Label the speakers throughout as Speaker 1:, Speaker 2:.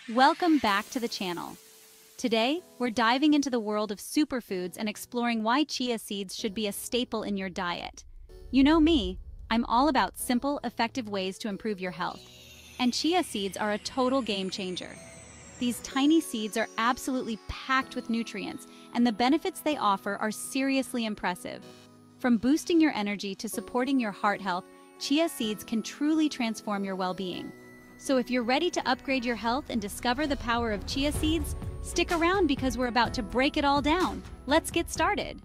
Speaker 1: Welcome back to the channel. Today, we're diving into the world of superfoods and exploring why chia seeds should be a staple in your diet. You know me, I'm all about simple, effective ways to improve your health. And chia seeds are a total game changer. These tiny seeds are absolutely packed with nutrients, and the benefits they offer are seriously impressive. From boosting your energy to supporting your heart health, chia seeds can truly transform your well-being. So if you're ready to upgrade your health and discover the power of chia seeds, stick around because we're about to break it all down. Let's get started.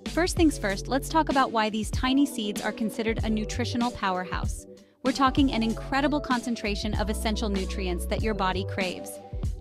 Speaker 1: First things first, let's talk about why these tiny seeds are considered a nutritional powerhouse. We're talking an incredible concentration of essential nutrients that your body craves.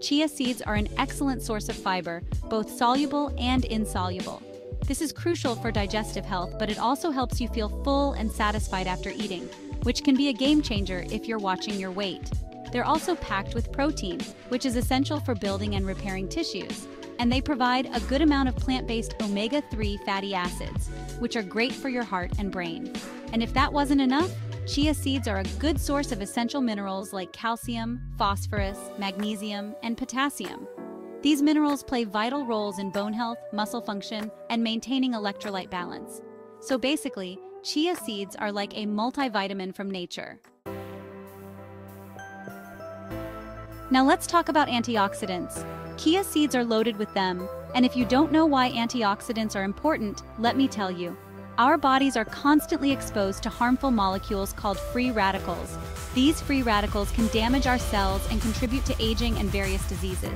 Speaker 1: Chia seeds are an excellent source of fiber, both soluble and insoluble. This is crucial for digestive health, but it also helps you feel full and satisfied after eating, which can be a game changer if you're watching your weight. They're also packed with protein, which is essential for building and repairing tissues. And they provide a good amount of plant-based omega-3 fatty acids, which are great for your heart and brain. And if that wasn't enough, chia seeds are a good source of essential minerals like calcium, phosphorus, magnesium, and potassium. These minerals play vital roles in bone health, muscle function, and maintaining electrolyte balance. So basically, chia seeds are like a multivitamin from nature. Now let's talk about antioxidants. Chia seeds are loaded with them, and if you don't know why antioxidants are important, let me tell you. Our bodies are constantly exposed to harmful molecules called free radicals. These free radicals can damage our cells and contribute to aging and various diseases.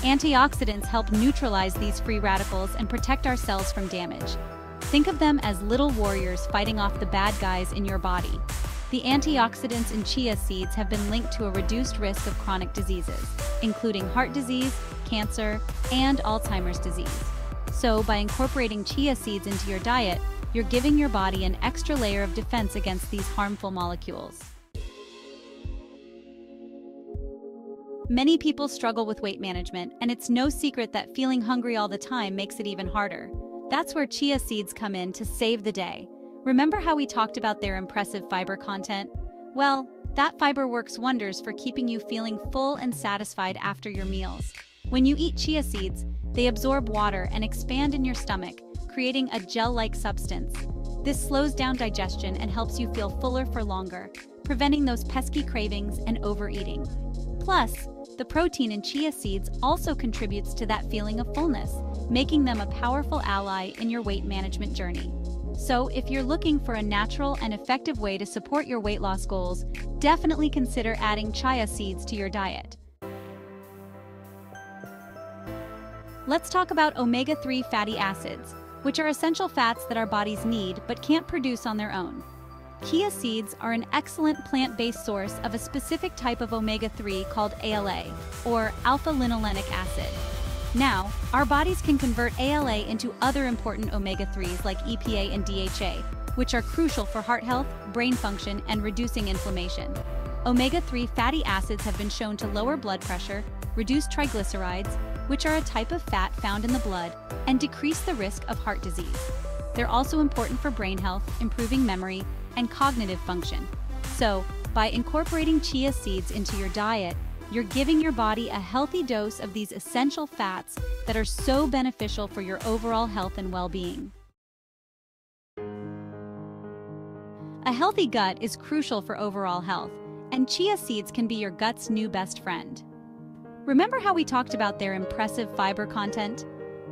Speaker 1: Antioxidants help neutralize these free radicals and protect our cells from damage. Think of them as little warriors fighting off the bad guys in your body. The antioxidants in chia seeds have been linked to a reduced risk of chronic diseases, including heart disease, cancer, and Alzheimer's disease. So, by incorporating chia seeds into your diet, you're giving your body an extra layer of defense against these harmful molecules. Many people struggle with weight management, and it's no secret that feeling hungry all the time makes it even harder. That's where chia seeds come in to save the day. Remember how we talked about their impressive fiber content? Well, that fiber works wonders for keeping you feeling full and satisfied after your meals. When you eat chia seeds, they absorb water and expand in your stomach, creating a gel-like substance. This slows down digestion and helps you feel fuller for longer, preventing those pesky cravings and overeating. Plus, the protein in chia seeds also contributes to that feeling of fullness, making them a powerful ally in your weight management journey. So, if you're looking for a natural and effective way to support your weight loss goals, definitely consider adding chia seeds to your diet. Let's talk about omega-3 fatty acids, which are essential fats that our bodies need but can't produce on their own. Chia seeds are an excellent plant-based source of a specific type of omega-3 called ALA, or alpha-linolenic acid. Now, our bodies can convert ALA into other important omega-3s like EPA and DHA, which are crucial for heart health, brain function, and reducing inflammation. Omega-3 fatty acids have been shown to lower blood pressure, reduce triglycerides, which are a type of fat found in the blood, and decrease the risk of heart disease. They're also important for brain health, improving memory, and cognitive function. So, by incorporating chia seeds into your diet, you're giving your body a healthy dose of these essential fats that are so beneficial for your overall health and well-being. A healthy gut is crucial for overall health, and chia seeds can be your gut's new best friend. Remember how we talked about their impressive fiber content?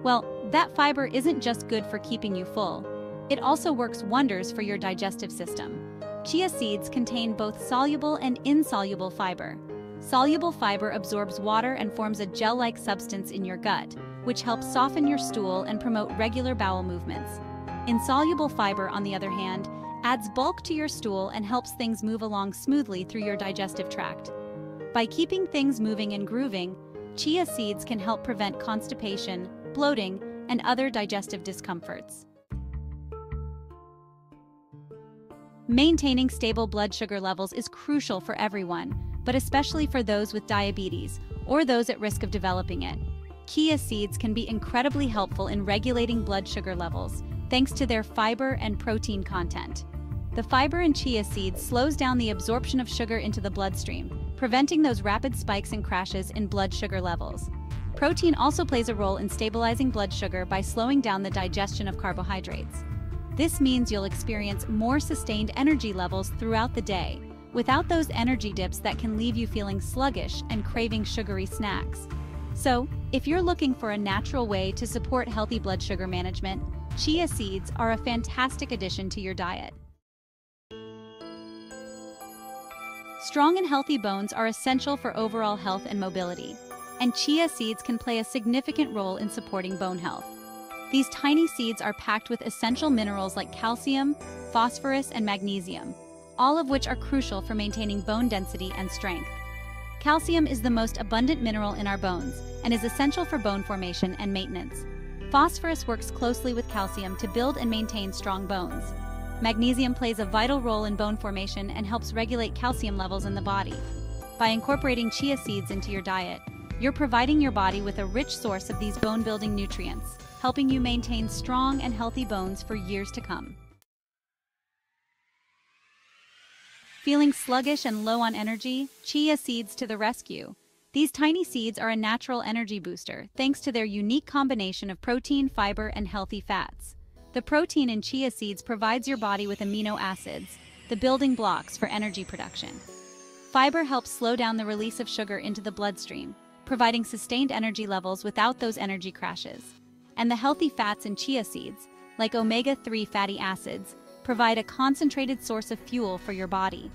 Speaker 1: Well, that fiber isn't just good for keeping you full. It also works wonders for your digestive system. Chia seeds contain both soluble and insoluble fiber. Soluble fiber absorbs water and forms a gel-like substance in your gut, which helps soften your stool and promote regular bowel movements. Insoluble fiber, on the other hand, adds bulk to your stool and helps things move along smoothly through your digestive tract. By keeping things moving and grooving, chia seeds can help prevent constipation, bloating, and other digestive discomforts. Maintaining stable blood sugar levels is crucial for everyone, but especially for those with diabetes or those at risk of developing it. Chia seeds can be incredibly helpful in regulating blood sugar levels, thanks to their fiber and protein content. The fiber in chia seeds slows down the absorption of sugar into the bloodstream, preventing those rapid spikes and crashes in blood sugar levels. Protein also plays a role in stabilizing blood sugar by slowing down the digestion of carbohydrates. This means you'll experience more sustained energy levels throughout the day, without those energy dips that can leave you feeling sluggish and craving sugary snacks. So, if you're looking for a natural way to support healthy blood sugar management, chia seeds are a fantastic addition to your diet. Strong and healthy bones are essential for overall health and mobility, and chia seeds can play a significant role in supporting bone health. These tiny seeds are packed with essential minerals like calcium, phosphorus, and magnesium, all of which are crucial for maintaining bone density and strength. Calcium is the most abundant mineral in our bones and is essential for bone formation and maintenance. Phosphorus works closely with calcium to build and maintain strong bones. Magnesium plays a vital role in bone formation and helps regulate calcium levels in the body. By incorporating chia seeds into your diet, you're providing your body with a rich source of these bone-building nutrients, helping you maintain strong and healthy bones for years to come. Feeling sluggish and low on energy? Chia seeds to the rescue. These tiny seeds are a natural energy booster thanks to their unique combination of protein, fiber, and healthy fats. The protein in chia seeds provides your body with amino acids, the building blocks for energy production. Fiber helps slow down the release of sugar into the bloodstream, providing sustained energy levels without those energy crashes. And the healthy fats in chia seeds, like omega-3 fatty acids, provide a concentrated source of fuel for your body.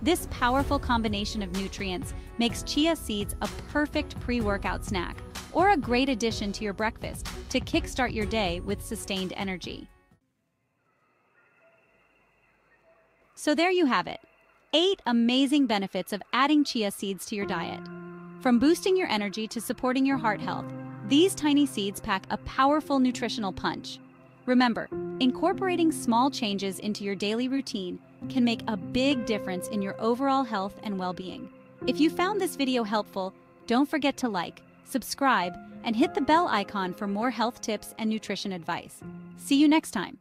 Speaker 1: This powerful combination of nutrients makes chia seeds a perfect pre-workout snack or a great addition to your breakfast to kickstart your day with sustained energy. So there you have it, 8 amazing benefits of adding chia seeds to your diet. From boosting your energy to supporting your heart health, these tiny seeds pack a powerful nutritional punch. Remember, incorporating small changes into your daily routine can make a big difference in your overall health and well-being. If you found this video helpful, don't forget to like, subscribe, and hit the bell icon for more health tips and nutrition advice. See you next time.